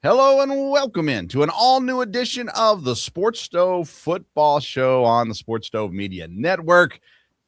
Hello and welcome in to an all-new edition of the Sports Stove Football Show on the Sports Stove Media Network.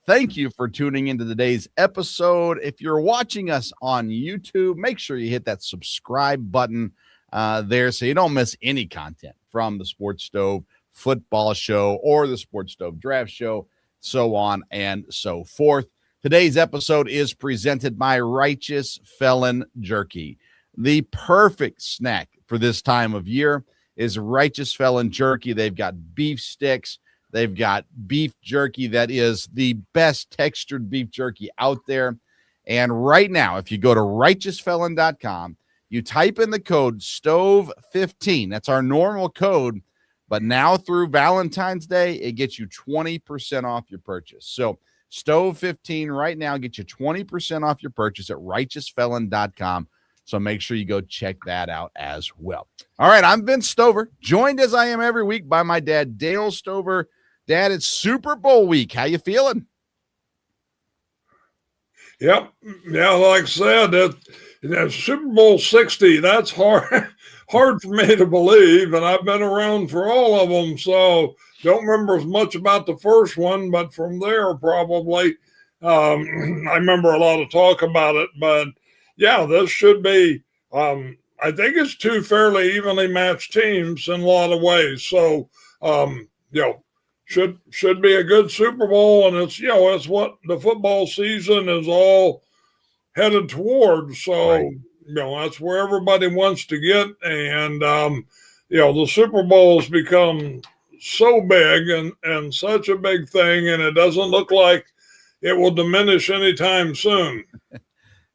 Thank you for tuning into today's episode. If you're watching us on YouTube, make sure you hit that subscribe button there so you don't miss any content from the Sports Stove Football Show or the Sports Stove Draft Show, so on and so forth. Today's episode is presented by Righteous Felon Jerky. The perfect snack for this time of year is Righteous Felon Jerky. They've got beef sticks. They've got beef jerky that is the best textured beef jerky out there. And right now, if you go to righteousfelon.com, you type in the code STOVE15. That's our normal code. But now through Valentine's Day, it gets you 20% off your purchase. So STOVE15 right now gets you 20% off your purchase at righteousfelon.com. So make sure you go check that out as well. All right, I'm Vince Stover, joined as I am every week by my dad, Dale Stover. Dad, it's Super Bowl week. How you feeling? Yep. Yeah, like I said, that Super Bowl 60, that's hard for me to believe, and I've been around for all of them, so don't remember as much about the first one, but from there probably. I remember a lot of talk about it, but yeah, this should be, I think it's two fairly evenly matched teams in a lot of ways. So, should be a good Super Bowl. And it's what the football season is all headed towards. So, Right. That's where everybody wants to get. And, the Super Bowl has become so big and such a big thing. And it doesn't look like it will diminish anytime soon.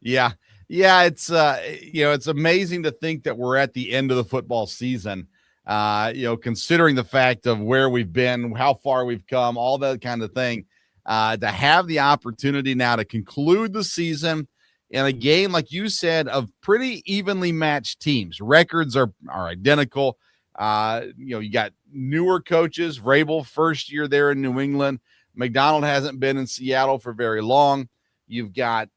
Yeah. Yeah, it's it's amazing to think that we're at the end of the football season. Considering the fact of where we've been, how far we've come, all that kind of thing, to have the opportunity now to conclude the season in a game, like you said, of pretty evenly matched teams. Records are identical. You got newer coaches. Vrabel, first year there in New England. McDonald hasn't been in Seattle for very long. You've got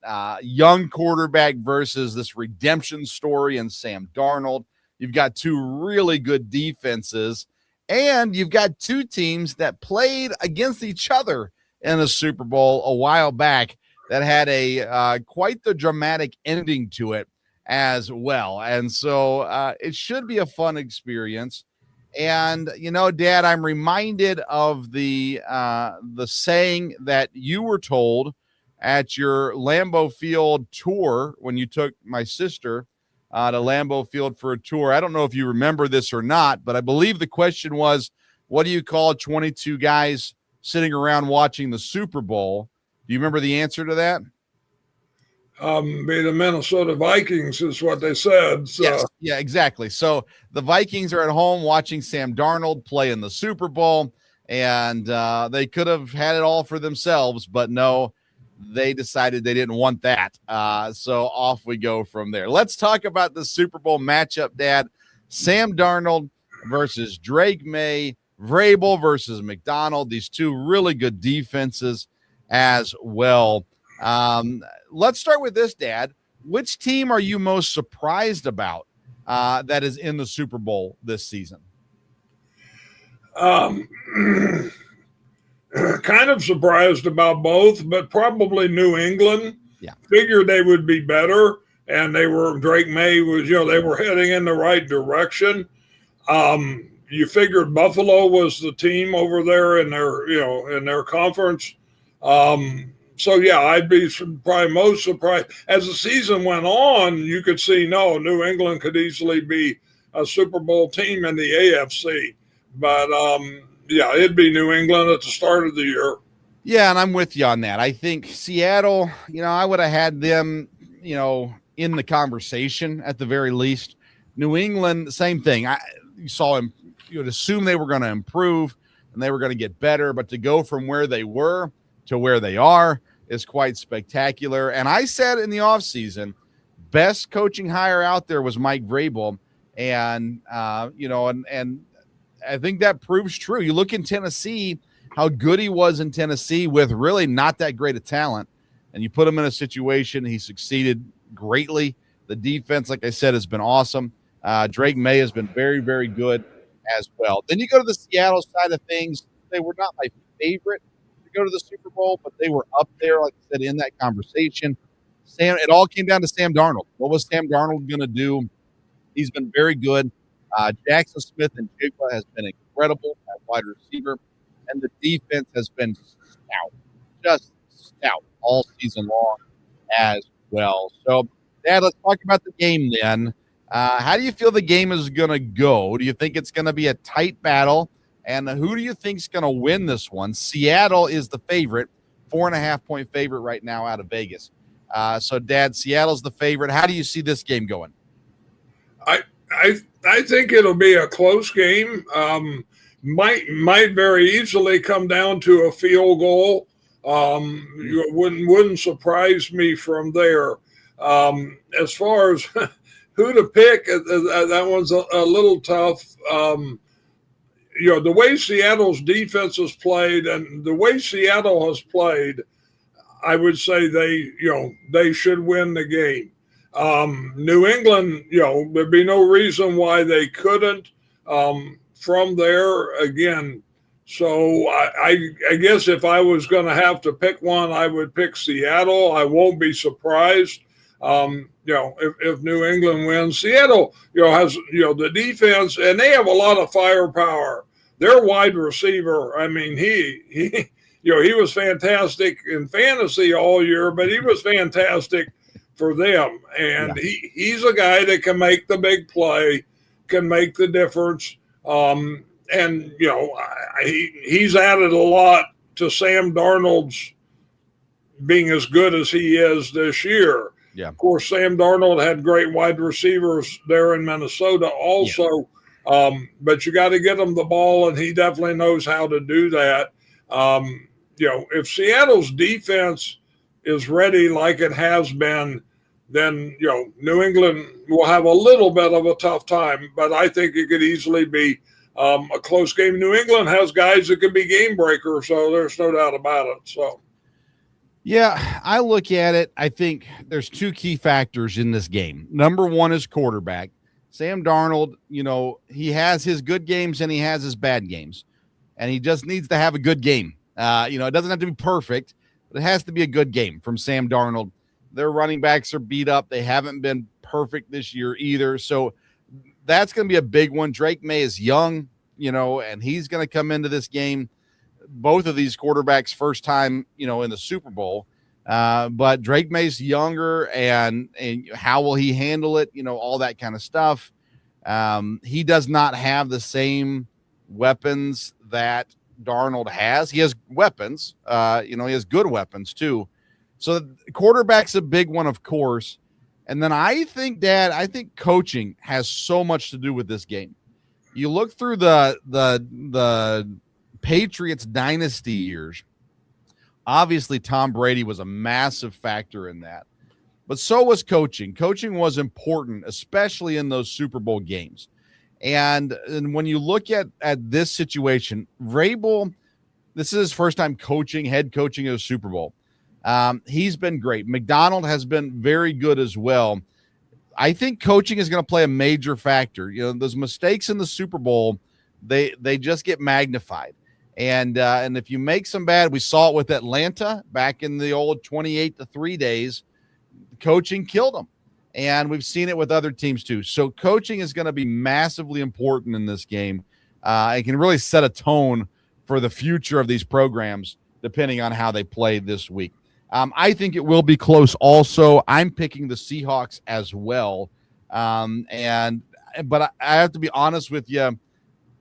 young quarterback versus this redemption story in Sam Darnold. You've got two really good defenses, and you've got two teams that played against each other in a Super Bowl a while back that had a quite the dramatic ending to it as well. And so it should be a fun experience. And, Dad, I'm reminded of the saying that you were told at your Lambeau Field tour when you took my sister to Lambeau Field for a tour. I don't know if you remember this or not, but I believe the question was, what do you call 22 guys sitting around watching the Super Bowl? Do you remember the answer to that? Be the Minnesota Vikings is what they said. So. Yes. Yeah, exactly. So the Vikings are at home watching Sam Darnold play in the Super Bowl, and they could have had it all for themselves, but no, they decided they didn't want that. So off we go from there. Let's talk about the Super Bowl matchup, Dad. Sam Darnold versus Drake May, Vrabel versus McDonald. These two really good defenses as well. Let's start with this, Dad. Which team are you most surprised about that is in the Super Bowl this season? Kind of surprised about both, but probably New England. Yeah. Figured they would be better, and Drake May was, they were heading in the right direction. You figured Buffalo was the team over there in their conference. I'd be probably most surprised. As the season went on, you could see, New England could easily be a Super Bowl team in the AFC. But, it'd be New England at the start of the year. Yeah, and I'm with you on that. I think Seattle, I would have had them, in the conversation at the very least. New England, same thing. You saw him, you would assume they were going to improve and they were going to get better, but to go from where they were to where they are is quite spectacular. And I said in the offseason, best coaching hire out there was Mike Vrabel. And, and I think that proves true. You look in Tennessee, how good he was in Tennessee with really not that great a talent, and you put him in a situation, he succeeded greatly. The defense, like I said, has been awesome. Drake May has been very, very good as well. Then you go to the Seattle side of things. They were not my favorite to go to the Super Bowl, but they were up there, like I said, in that conversation. It all came down to Sam Darnold. What was Sam Darnold going to do? He's been very good. Jackson Smith and Jigba has been incredible at wide receiver, and the defense has been stout, just stout all season long as well. So, Dad, let's talk about the game then. How do you feel the game is going to go? Do you think it's going to be a tight battle? And who do you think is going to win this one? Seattle is the favorite, 4.5-point favorite right now out of Vegas. So, Dad, Seattle's the favorite. How do you see this game going? I think it'll be a close game. Might very easily come down to a field goal. You wouldn't surprise me from there. As far as who to pick, that one's a little tough. The way Seattle's defense has played and the way Seattle has played, I would say they should win the game. New England, there'd be no reason why they couldn't from there again. So I guess if I was going to have to pick one, I would pick Seattle. I won't be surprised, if New England wins. Seattle, has, the defense, and they have a lot of firepower. Their wide receiver, I mean, he was fantastic in fantasy all year, but he was fantastic for them. And he's a guy that can make the big play, can make the difference. And he's added a lot to Sam Darnold's being as good as he is this year. Yeah. Of course, Sam Darnold had great wide receivers there in Minnesota also. Yeah. But you got to get him the ball, and he definitely knows how to do that. If Seattle's defense is ready like it has been, then, New England will have a little bit of a tough time, but I think it could easily be a close game. New England has guys that could be game breakers, so there's no doubt about it. So, yeah, I look at it. I think there's two key factors in this game. Number one is quarterback. Sam Darnold, he has his good games and he has his bad games, and he just needs to have a good game. It doesn't have to be perfect, but it has to be a good game from Sam Darnold. Their running backs are beat up. They haven't been perfect this year either. So that's going to be a big one. Drake May is young, and he's going to come into this game. Both of these quarterbacks first time, in the Super Bowl. But Drake May's younger, and how will he handle it? All that kind of stuff. He does not have the same weapons that Darnold has. He has weapons. He has good weapons too. So the quarterback's a big one, of course. And then I think coaching has so much to do with this game. You look through the Patriots dynasty years. Obviously, Tom Brady was a massive factor in that. But so was coaching. Coaching was important, especially in those Super Bowl games. And when you look at this situation, Vrabel, this is his first time head coaching a Super Bowl. He's been great. McDonald has been very good as well. I think coaching is going to play a major factor. Those mistakes in the Super Bowl, they just get magnified. And if you make some bad, we saw it with Atlanta back in the old 28-3 days. Coaching killed them, and we've seen it with other teams too. So coaching is going to be massively important in this game. It can really set a tone for the future of these programs, depending on how they play this week. I think it will be close also. I'm picking the Seahawks as well. But I have to be honest with you.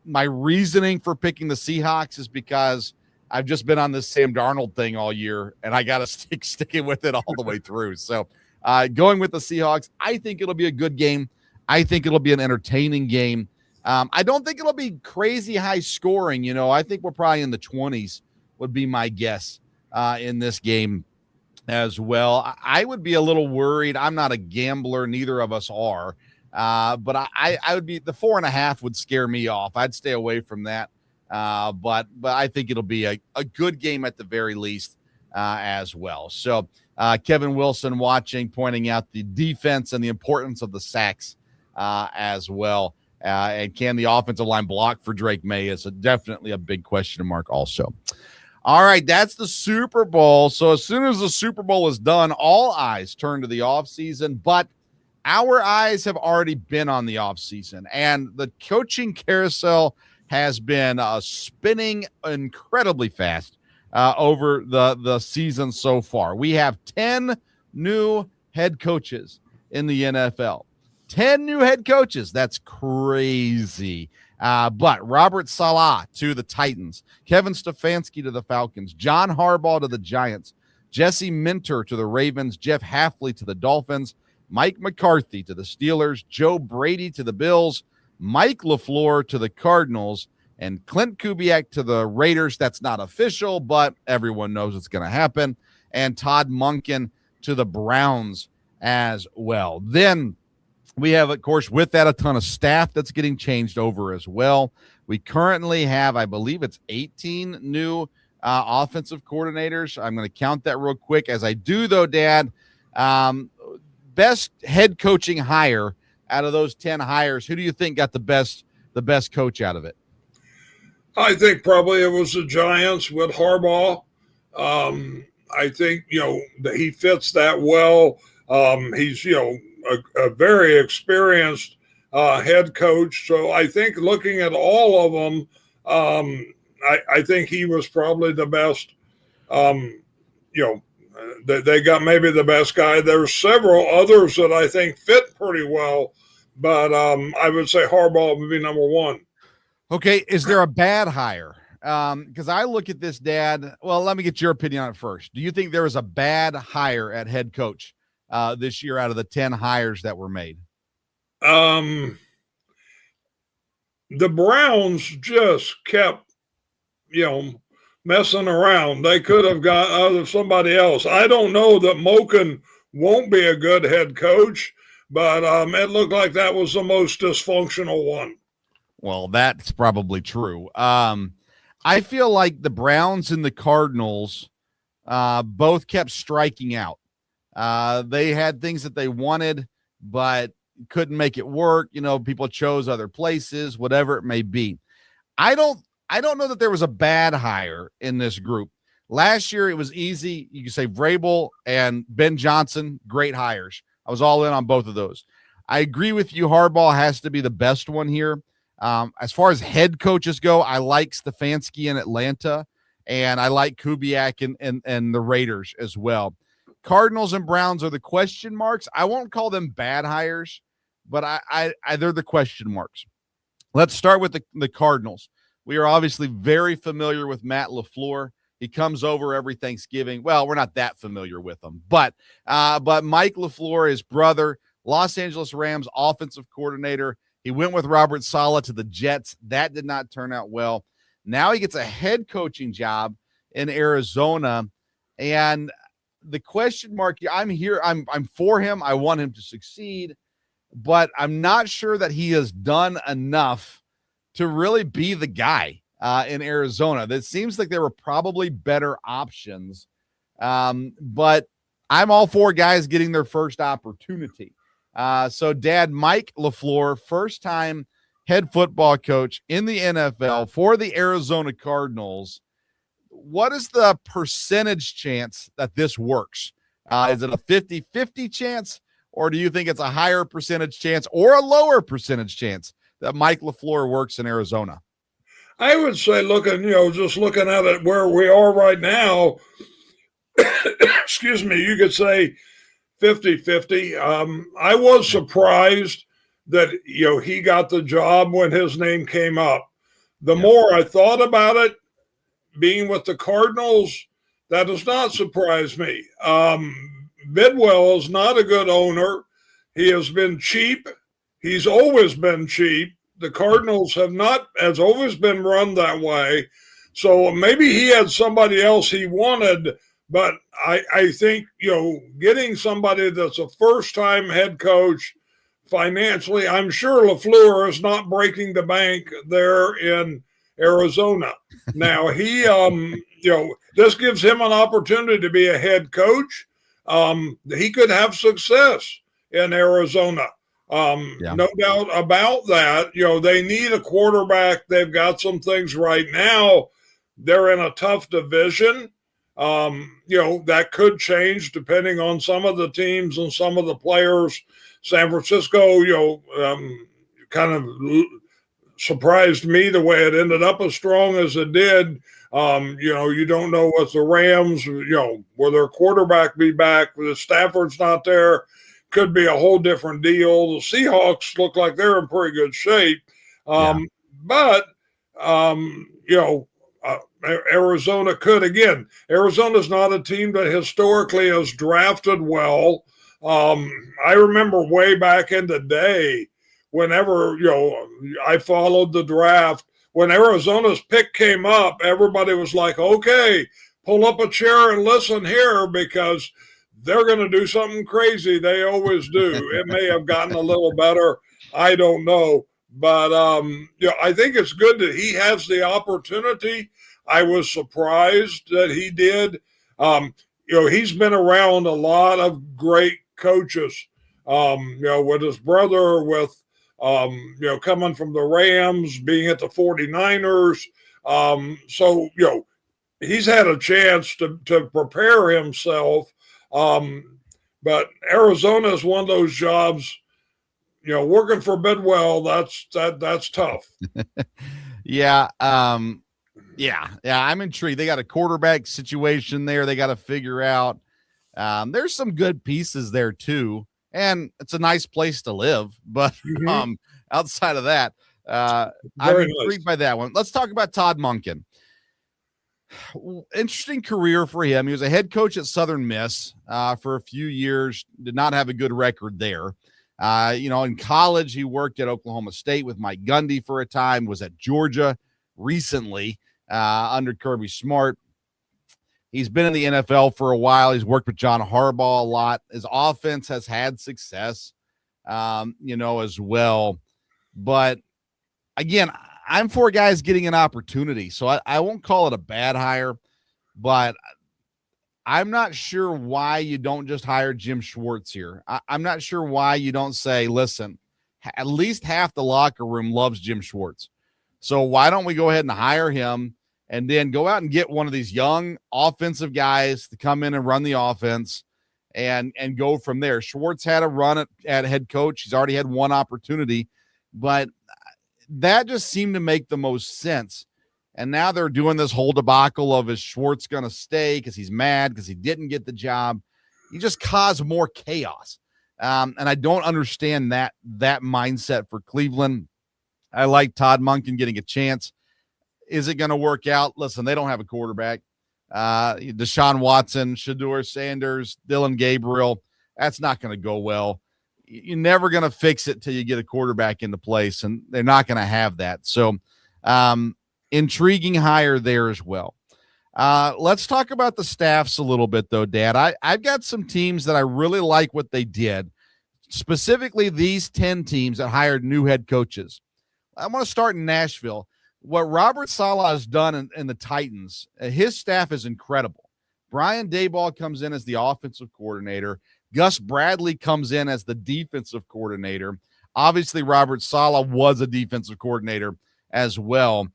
My reasoning for picking the Seahawks is because I've just been on this Sam Darnold thing all year, and I got to sticking with it all the way through. So going with the Seahawks, I think it'll be a good game. I think it'll be an entertaining game. I don't think it'll be crazy high scoring. I think we're probably in the 20s would be my guess in this game as well. I would be a little worried. I'm not a gambler. Neither of us are. But I would be, the 4.5 would scare me off. I'd stay away from that. But I think it'll be a good game at the very least as well. So Kevin Wilson watching, pointing out the defense and the importance of the sacks as well. And can the offensive line block for Drake May is definitely a big question mark also. All right, that's the Super Bowl. So as soon as the Super Bowl is done, all eyes turn to the offseason, but our eyes have already been on the offseason, and the coaching carousel has been spinning incredibly fast over the season so far. We have 10 new head coaches in the NFL. 10 new head coaches. That's crazy. But Robert Saleh to the Titans, Kevin Stefanski to the Falcons, John Harbaugh to the Giants, Jesse Minter to the Ravens, Jeff Hafley to the Dolphins, Mike McCarthy to the Steelers, Joe Brady to the Bills, Mike LaFleur to the Cardinals, and Clint Kubiak to the Raiders. That's not official, but everyone knows it's going to happen. And Todd Monken to the Browns as well. Then we have, of course, with that, a ton of staff that's getting changed over as well. We currently have, I believe it's 18 new offensive coordinators. I'm going to count that real quick. As I do, though, Dad, best head coaching hire out of those 10 hires, who do you think got the best coach out of it? I think probably it was the Giants with Harbaugh. I think, he fits that well. He's, a very experienced head coach. So I think looking at all of them, I think he was probably the best. They got maybe the best guy. There's several others that I think fit pretty well, but I would say Harbaugh would be number one. Okay, is there a bad hire? Because I look at this, Dad. Well, let me get your opinion on it first. Do you think there was a bad hire at head coach this year out of the 10 hires that were made? The Browns just kept, messing around. They could have got out of somebody else. I don't know that Moken won't be a good head coach, but it looked like that was the most dysfunctional one. Well, that's probably true. I feel like the Browns and the Cardinals both kept striking out. They had things that they wanted, but couldn't make it work. People chose other places, whatever it may be. I don't know that there was a bad hire in this group. Last year, it was easy. You could say Vrabel and Ben Johnson, great hires. I was all in on both of those. I agree with you. Harbaugh has to be the best one here. As far as head coaches go, I like Stefanski in Atlanta, and I like Kubiak and the Raiders as well. Cardinals and Browns are the question marks. I won't call them bad hires, but I they're the question marks. Let's start with the Cardinals. We are obviously very familiar with Matt LaFleur. He comes over every Thanksgiving. Well, we're not that familiar with him, but Mike LaFleur, his brother, Los Angeles Rams offensive coordinator. He went with Robert Saleh to the Jets. That did not turn out well. Now he gets a head coaching job in Arizona, and the question mark, I'm here. I'm for him. I want him to succeed, but I'm not sure that he has done enough to really be the guy in Arizona. That seems like there were probably better options, but I'm all for guys getting their first opportunity. So, Dad, Mike LaFleur, first-time head football coach in the NFL for the Arizona Cardinals. What is the percentage chance that this works? Is it a 50-50 chance, or do you think it's a higher percentage chance or a lower percentage chance that Mike LaFleur works in Arizona? I would say just looking at it where we are right now, excuse me, you could say 50-50. I was surprised that, he got the job when his name came up. The more I thought about it, being with the Cardinals, that does not surprise me. Bidwell is not a good owner. He has been cheap. He's always been cheap. The Cardinals has always been run that way. So maybe he had somebody else he wanted, but I think, getting somebody that's a first-time head coach financially, I'm sure LaFleur is not breaking the bank there in Arizona. Now, he, this gives him an opportunity to be a head coach. He could have success in Arizona. Yeah. No doubt about that. They need a quarterback. They've got some things right now. They're in a tough division. That could change depending on some of the teams and some of the players. San Francisco, kind of surprised me the way it ended up as strong as it did. You don't know what the Rams, will their quarterback be back? The Stafford's not there. Could be a whole different deal. The Seahawks look like they're in pretty good shape. But, Arizona could. Again, Arizona's not a team that historically has drafted well. I remember way back in the day, whenever, I followed the draft, when Arizona's pick came up, everybody was like, okay, pull up a chair and listen here because they're going to do something crazy. They always do. It may have gotten a little better. I don't know. But, I think it's good that he has the opportunity. I was surprised that he did. He's been around a lot of great coaches, with his brother, with, coming from the Rams, being at the 49ers. So, he's had a chance to prepare himself. But Arizona is one of those jobs, working for Bidwell. That's tough. Yeah. Yeah. I'm intrigued. They got a quarterback situation there. They got to figure out. There's some good pieces there too. And it's a nice place to live, but, outside of that, I'm intrigued by that one. Let's talk about Todd Monken. Interesting career for him. He was a head coach at Southern Miss for a few years, did not have a good record there. In college, he worked at Oklahoma State with Mike Gundy for a time, was at Georgia recently under Kirby Smart. He's been in the NFL for a while. He's worked with John Harbaugh a lot. His offense has had success, as well. But again, I'm for guys getting an opportunity. So I won't call it a bad hire, but I'm not sure why you don't just hire Jim Schwartz here. I'm not sure why you don't say, listen, at least half the locker room loves Jim Schwartz. So why don't we go ahead and hire him and then go out and get one of these young offensive guys to come in and run the offense and go from there. Schwartz had a run at head coach. He's already had one opportunity, but that just seemed to make the most sense. And now they're doing this whole debacle of, is Schwartz going to stay because he's mad because he didn't get the job? He just caused more chaos. And I don't understand that mindset for Cleveland. I like Todd Monken getting a chance. Is it going to work out? Listen, they don't have a quarterback. Deshaun Watson, Shedeur Sanders, Dylan Gabriel, that's not going to go well. You're never going to fix it till you get a quarterback into place, and they're not going to have that. So intriguing hire there as well. Let's talk about the staffs a little bit, though, Dad. I've got some teams that I really like what they did, specifically these 10 teams that hired new head coaches. I want to start in Nashville. What Robert Saleh has done in the Titans, his staff is incredible. Brian Daboll comes in as the offensive coordinator. Gus Bradley comes in as the defensive coordinator. Obviously, Robert Saleh was a defensive coordinator as well.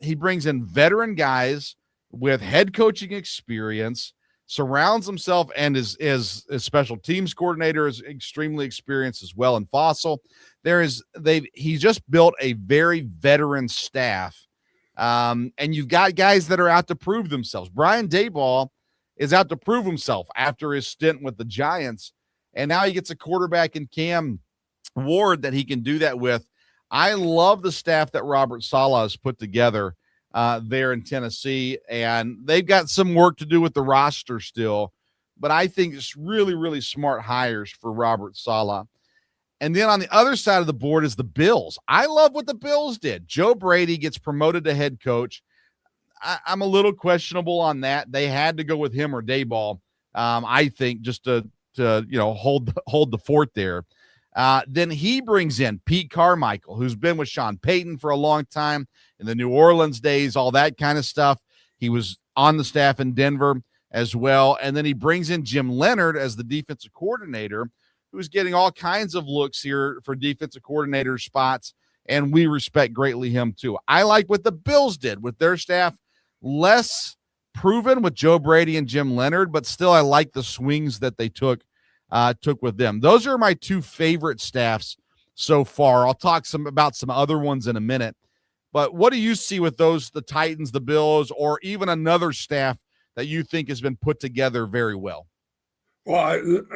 He brings in veteran guys with head coaching experience, surrounds himself, and is special teams coordinator is extremely experienced as well. And Fossil, he's just built a very veteran staff. And you've got guys that are out to prove themselves. Brian Daboll is out to prove himself after his stint with the Giants. And now he gets a quarterback in Cam Ward that he can do that with. I love the staff that Robert Saleh has put together there in Tennessee, and they've got some work to do with the roster still, but I think it's really, really smart hires for Robert Saleh. And then on the other side of the board is the Bills. I love what the Bills did. Joe Brady gets promoted to head coach. I'm a little questionable on that. They had to go with him or Daboll, I think, just to hold the fort there. Then he brings in Pete Carmichael, who's been with Sean Payton for a long time in the New Orleans days, all that kind of stuff. He was on the staff in Denver as well. And then he brings in Jim Leonard as the defensive coordinator, who's getting all kinds of looks here for defensive coordinator spots, and we respect greatly him too. I like what the Bills did with their staff, less proven with Joe Brady and Jim Leonard, but still I like the swings that they took with them. Those are my two favorite staffs so far. I'll talk about some other ones in a minute. But what do you see with those, the Titans, the Bills, or even another staff that you think has been put together very well? Well,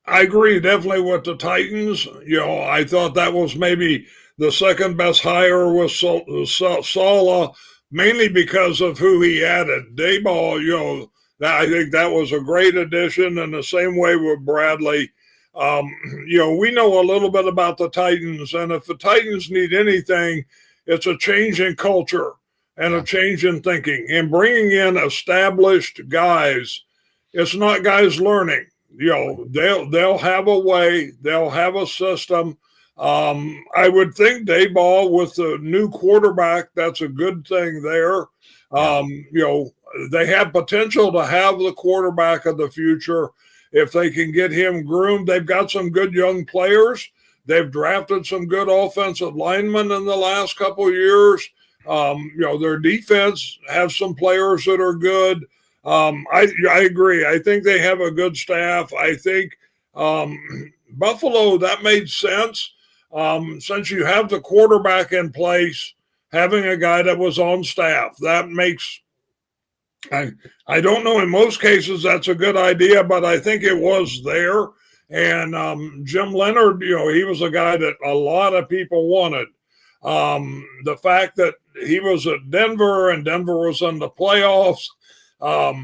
I agree definitely with the Titans. I thought that was maybe the second best hire with Saleh, mainly because of who he added. Daboll, I think that was a great addition, and the same way with Bradley. We know a little bit about the Titans, and if the Titans need anything, it's a change in culture and a change in thinking, and bringing in established guys. It's not guys learning. They'll have a way. They'll have a system. I would think Daboll with the new quarterback, that's a good thing there. They have potential to have the quarterback of the future if they can get him groomed. They've got some good young players. They've drafted some good offensive linemen in the last couple of years. Their defense has some players that are good. I agree. I think they have a good staff. I think Buffalo, that made sense. Since you have the quarterback in place, having a guy that was on staff, that makes, I don't know, in most cases that's a good idea, but I think it was there. And Jim Leonard, he was a guy that a lot of people wanted. The fact that he was at Denver and Denver was in the playoffs, but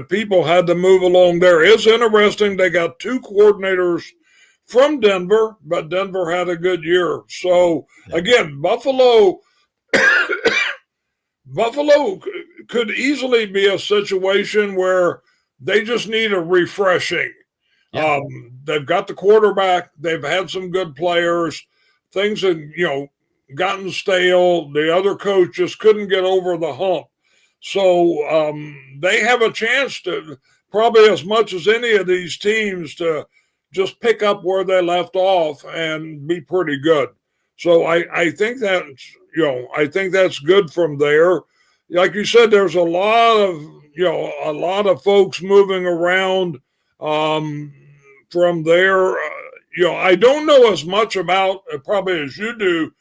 people had to move along there. It's interesting. They got two coordinators from Denver, but Denver had a good year. So again, Buffalo could easily be a situation where they just need a refreshing. Yeah. They've got the quarterback. They've had some good players. Things have, gotten stale. The other coach just couldn't get over the hump. So they have a chance to, probably as much as any of these teams, to just pick up where they left off and be pretty good. So I think that's good from there. Like you said, there's a lot of folks moving around from there. I don't know as much about, probably as you do,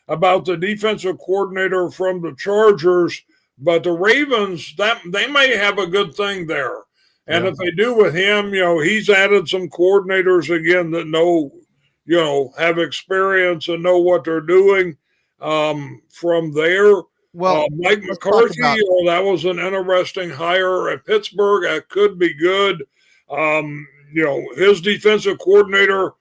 about the defensive coordinator from the Chargers, but the Ravens, that they may have a good thing there. And if they do with him, he's added some coordinators again that know, have experience and know what they're doing from there. Well, Mike McCarthy, that was an interesting hire at Pittsburgh. That could be good. His defensive coordinator,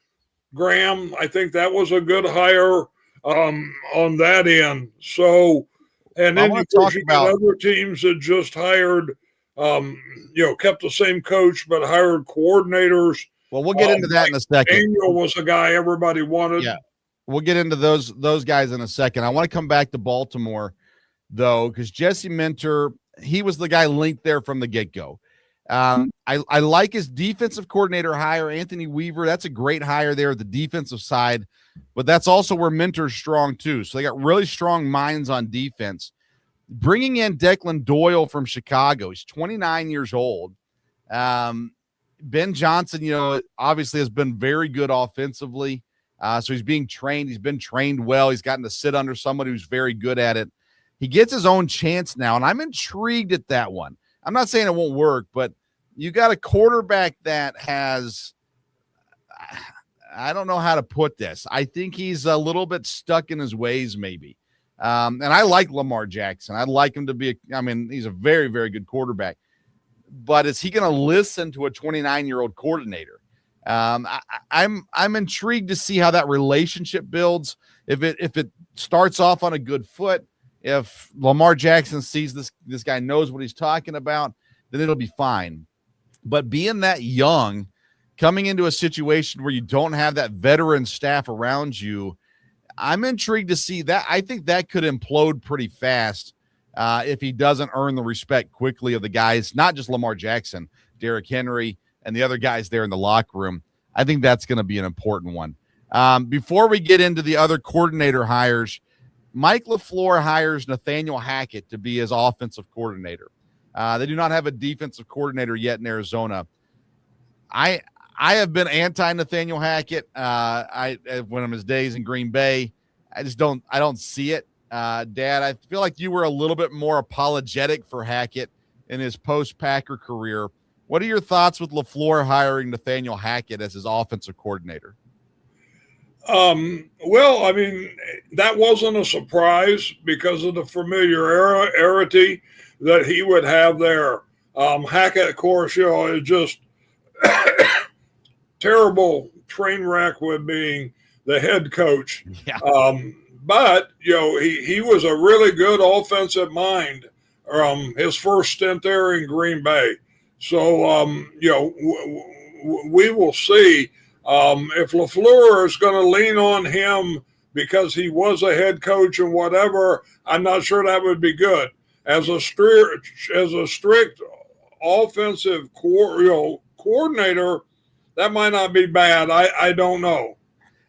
Graham, I think that was a good hire on that end. So, and then you got other teams that just hired, kept the same coach but hired coordinators. Well, we'll get into that in a second. Daniel was a guy everybody wanted. Yeah, we'll get into those guys in a second. I want to come back to Baltimore, though, because Jesse Minter, he was the guy linked there from the get-go. I like his defensive coordinator hire, Anthony Weaver. That's a great hire there at the defensive side, but that's also where Minter's strong too. So they got really strong minds on defense. Bringing in Declan Doyle from Chicago. He's 29 years old. Ben Johnson, obviously has been very good offensively. So he's being trained. He's been trained well. He's gotten to sit under somebody who's very good at it. He gets his own chance now, and I'm intrigued at that one. I'm not saying it won't work, but you got a quarterback that has, I don't know how to put this. I think he's a little bit stuck in his ways, maybe. And I like Lamar Jackson. I'd like him to be, he's a very, very good quarterback. But is he going to listen to a 29-year-old coordinator? I'm intrigued to see how that relationship builds. If it starts off on a good foot, if Lamar Jackson sees this guy knows what he's talking about, then it'll be fine. But being that young, coming into a situation where you don't have that veteran staff around you, I'm intrigued to see that. I think that could implode pretty fast if he doesn't earn the respect quickly of the guys, not just Lamar Jackson, Derrick Henry, and the other guys there in the locker room. I think that's going to be an important one. Before we get into the other coordinator hires, Mike LaFleur hires Nathaniel Hackett to be his offensive coordinator. They do not have a defensive coordinator yet in Arizona. I have been anti Nathaniel Hackett. One of his days in Green Bay, I don't see it. Dad, I feel like you were a little bit more apologetic for Hackett in his post-Packer career. What are your thoughts with LaFleur hiring Nathaniel Hackett as his offensive coordinator? Well, I mean, that wasn't a surprise because of the familiarity that he would have there. Hackett, of course, is just terrible train wreck with being the head coach. Yeah. But, he was a really good offensive mind his first stint there in Green Bay. So, we will see. If LaFleur is going to lean on him because he was a head coach and whatever, I'm not sure that would be good. As a strict offensive coordinator, that might not be bad. I don't know.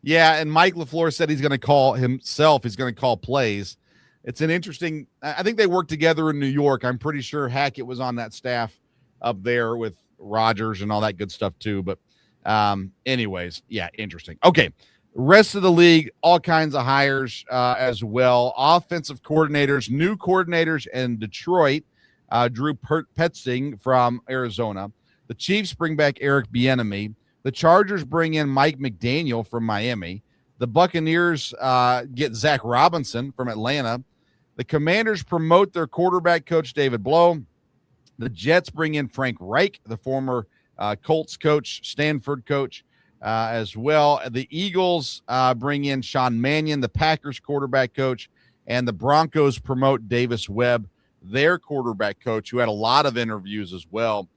Yeah, and Mike LaFleur said he's going to call plays. It's an interesting – I think they worked together in New York. I'm pretty sure Hackett was on that staff up there with Rodgers and all that good stuff too. But anyways, yeah, interesting. Okay, rest of the league, all kinds of hires as well. Offensive coordinators, new coordinators in Detroit, Drew Petzing from Arizona. The Chiefs bring back Eric Bieniemy. The Chargers bring in Mike McDaniel from Miami. The Buccaneers get Zach Robinson from Atlanta. The Commanders promote their quarterback coach, David Blow. The Jets bring in Frank Reich, the former Colts coach, Stanford coach as well. The Eagles bring in Sean Mannion, the Packers quarterback coach. And the Broncos promote Davis Webb, their quarterback coach, who had a lot of interviews as well.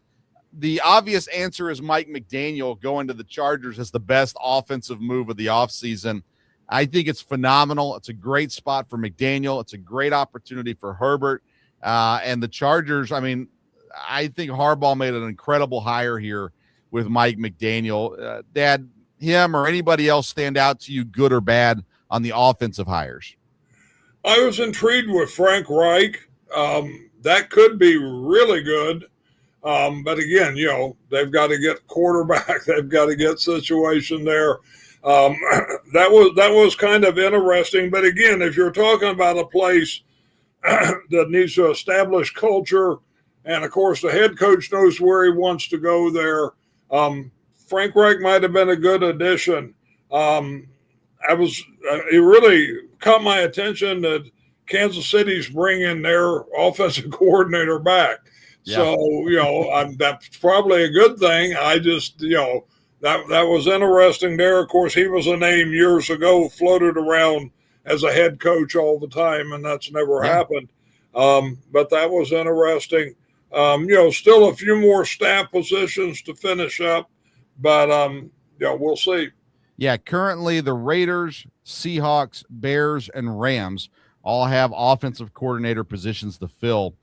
The obvious answer is Mike McDaniel going to the Chargers as the best offensive move of the offseason. I think it's phenomenal. It's a great spot for McDaniel. It's a great opportunity for Herbert. And the Chargers, I mean, I think Harbaugh made an incredible hire here with Mike McDaniel. Dad, him or anybody else stand out to you, good or bad, on the offensive hires? I was intrigued with Frank Reich. That could be really good. But again, they've got to get quarterback. They've got to get situation there. That was kind of interesting. But again, if you're talking about a place that needs to establish culture, and of course the head coach knows where he wants to go there, Frank Reich might have been a good addition. It really caught my attention that Kansas City's bringing their offensive coordinator back. Yeah. So, that's probably a good thing. I just, that was interesting there. Of course, he was a name years ago floated around as a head coach all the time, and that's never happened. But that was interesting. Still a few more staff positions to finish up, but, we'll see. Yeah, currently the Raiders, Seahawks, Bears, and Rams all have offensive coordinator positions to fill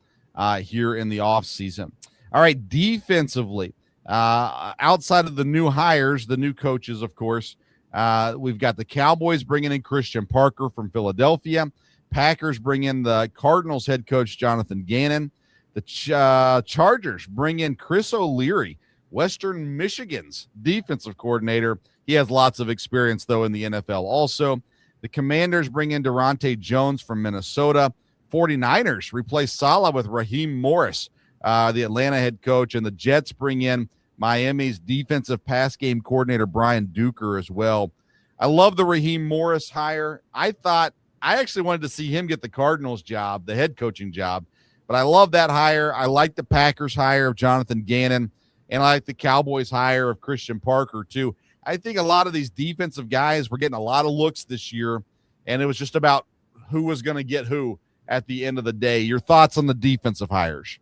here in the offseason. All right, defensively, outside of the new hires, the new coaches, of course, we've got the Cowboys bringing in Christian Parker from Philadelphia. Packers bring in the Cardinals head coach, Jonathan Gannon. The Chargers bring in Chris O'Leary, Western Michigan's defensive coordinator. He has lots of experience, though, in the NFL also. The Commanders bring in Durante Jones from Minnesota. 49ers replace Saleh with Raheem Morris, the Atlanta head coach, and the Jets bring in Miami's defensive pass game coordinator, Brian Duker, as well. I love the Raheem Morris hire. I actually wanted to see him get the Cardinals job, the head coaching job, but I love that hire. I like the Packers hire of Jonathan Gannon, and I like the Cowboys hire of Christian Parker, too. I think a lot of these defensive guys were getting a lot of looks this year, and it was just about who was going to get who at the end of the day. Your thoughts on the defensive hires?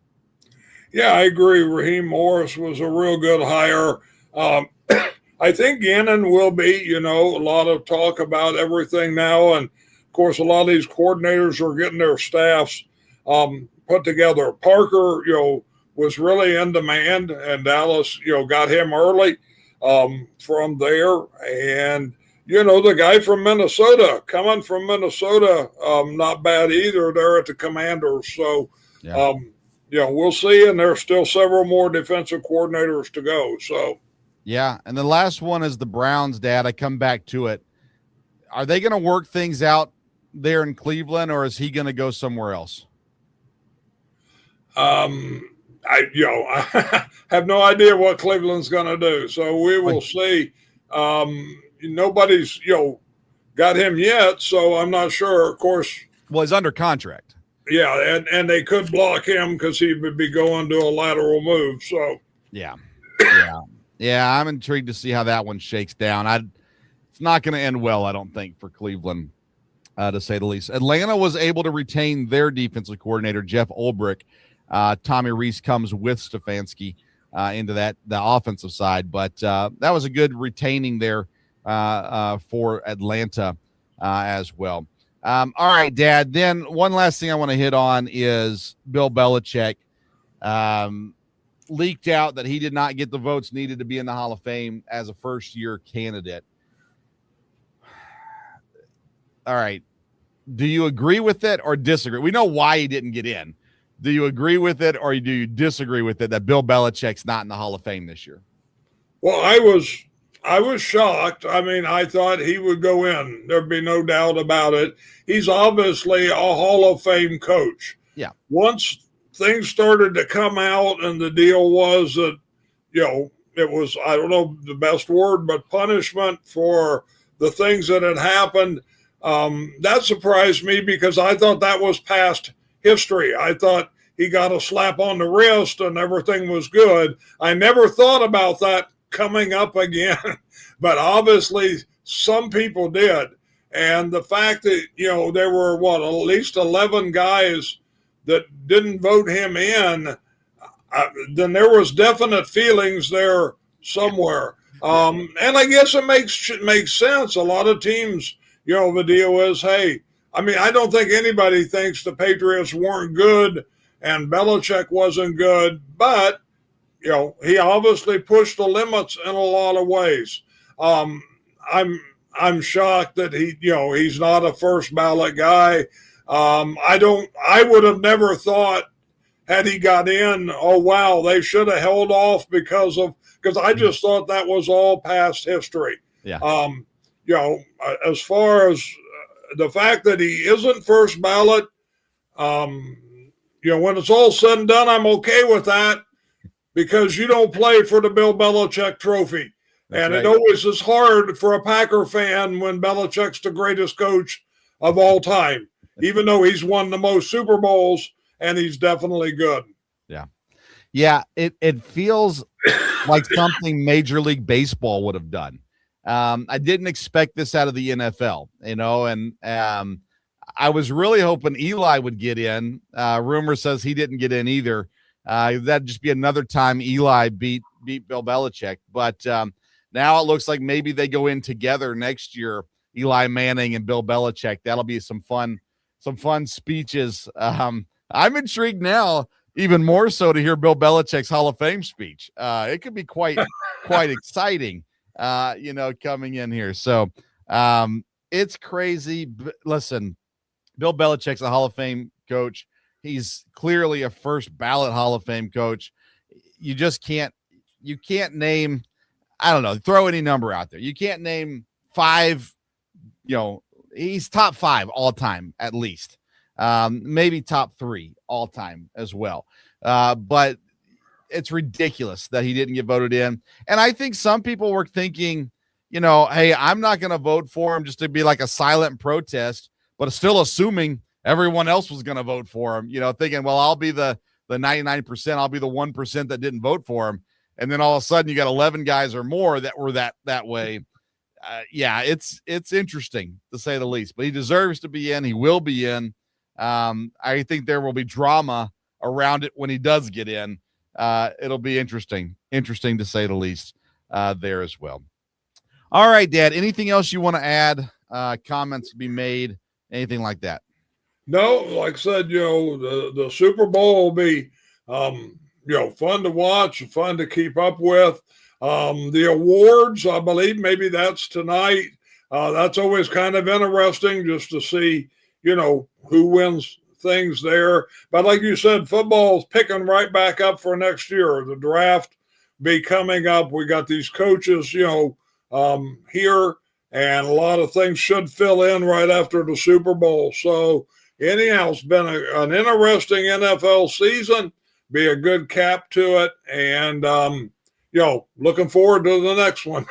Yeah, I agree. Raheem Morris was a real good hire. I think Gannon will be, a lot of talk about everything now. And of course, a lot of these coordinators are getting their staffs put together. Parker, was really in demand, and Dallas, got him early from there. And, the guy from Minnesota, coming from Minnesota, not bad either there at the Commanders. So, Yeah. we'll see. And there's still several more defensive coordinators to go. So, yeah. And the last one is the Browns, Dad. I come back to it. Are they going to work things out there in Cleveland, or is he going to go somewhere else? I have no idea what Cleveland's going to do. So we will see. Nobody's, got him yet. So I'm not sure. Of course. Well, he's under contract. Yeah. And they could block him because he would be going to a lateral move. So, yeah. Yeah. I'm intrigued to see how that one shakes down. It's not going to end well, I don't think, for Cleveland, to say the least. Atlanta was able to retain their defensive coordinator, Jeff Ulbrich. Tommy Rees comes with Stefanski into the offensive side, but that was a good retaining there for Atlanta as well. All right, Dad. Then one last thing I want to hit on is Bill Belichick leaked out that he did not get the votes needed to be in the Hall of Fame as a first-year candidate. All right. Do you agree with it or disagree? We know why he didn't get in. Do you agree with it or do you disagree with it that Bill Belichick's not in the Hall of Fame this year? Well, I was shocked. I mean, I thought he would go in. There'd be no doubt about it. He's obviously a Hall of Fame coach. Yeah. Once things started to come out and the deal was that, it was, I don't know the best word, but punishment for the things that had happened. That surprised me because I thought that was past history. I thought he got a slap on the wrist and everything was good. I never thought about that coming up again, but obviously some people did. And the fact that, there were at least 11 guys that didn't vote him in, then there was definite feelings there somewhere. And I guess it makes sense. A lot of teams, the deal is, hey, I mean, I don't think anybody thinks the Patriots weren't good and Belichick wasn't good, but, he obviously pushed the limits in a lot of ways. I'm shocked that he's not a first ballot guy. I would have never thought had he got in, oh, wow, they should have held off because I just thought that was all past history. Yeah. As far as the fact that he isn't first ballot, when it's all said and done, I'm okay with that because you don't play for the Bill Belichick trophy. That's right. It always is hard for a Packer fan when Belichick's the greatest coach of all time, even though he's won the most Super Bowls and he's definitely good. Yeah. Yeah. It feels like something Major League Baseball would have done. I didn't expect this out of the NFL, and I was really hoping Eli would get in. Rumor says he didn't get in either. That'd just be another time Eli beat Bill Belichick. But now it looks like maybe they go in together next year, Eli Manning and Bill Belichick. That'll be some fun speeches. I'm intrigued now, even more so, to hear Bill Belichick's Hall of Fame speech. It could be quite exciting. Coming in here. So it's crazy. Listen, Bill Belichick's a Hall of Fame coach. He's clearly a first ballot Hall of Fame coach. You can't name, I don't know, throw any number out there. You can't name 5, he's top 5 all time, at least. Maybe top 3 all time as well. But it's ridiculous that he didn't get voted in. And I think some people were thinking, hey, I'm not going to vote for him just to be like a silent protest, but still assuming everyone else was going to vote for him, thinking, well, I'll be the 99%, I'll be the 1% that didn't vote for him. And then all of a sudden you got 11 guys or more that were that way. It's interesting to say the least, but he deserves to be in. He will be in. I think there will be drama around it when he does get in. It'll be interesting to say the least, there as well. All right, Dad, anything else you want to add? Comments to be made, anything like that? No, like I said, the Super Bowl will be, fun to watch, fun to keep up with. The awards, I believe maybe that's tonight. That's always kind of interesting just to see, who wins things there. But like you said, football's picking right back up for next year. The draft be coming up. We got these coaches, here, and a lot of things should fill in right after the Super Bowl. So anyhow, it's been an interesting NFL season. Be a good cap to it, and looking forward to the next one.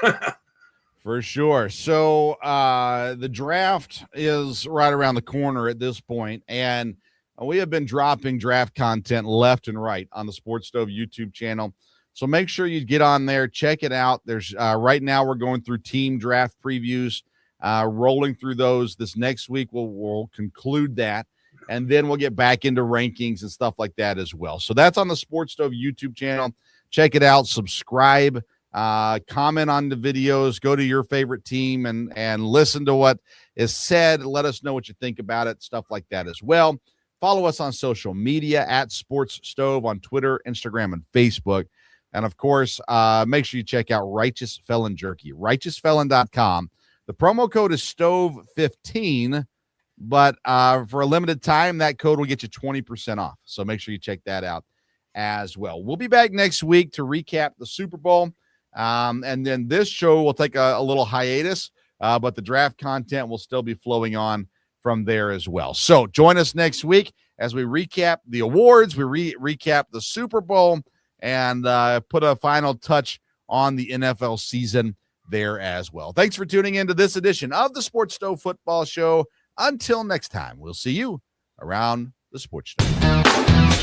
For sure. So the draft is right around the corner at this point, and we have been dropping draft content left and right on the Sports Stove YouTube channel. So make sure you get on there, check it out. There's right now we're going through team draft previews, rolling through those. This next week we'll conclude that, and then we'll get back into rankings and stuff like that as well. So that's on the Sports Stove YouTube channel. Check it out, subscribe. Comment on the videos, go to your favorite team and listen to what is said. Let us know what you think about it, stuff like that as well. Follow us on social media at Sports Stove on Twitter, Instagram, and Facebook. And of course, make sure you check out Righteous Felon Jerky, righteousfelon.com. The promo code is STOVE15, but for a limited time, that code will get you 20% off. So make sure you check that out as well. We'll be back next week to recap the Super Bowl. And then this show will take a little hiatus, but the draft content will still be flowing on from there as well. So join us next week as we recap the awards, we recap the Super Bowl, and put a final touch on the NFL season there as well. Thanks for tuning in to this edition of the Sports Stove Football Show. Until next time, we'll see you around the Sports Stove.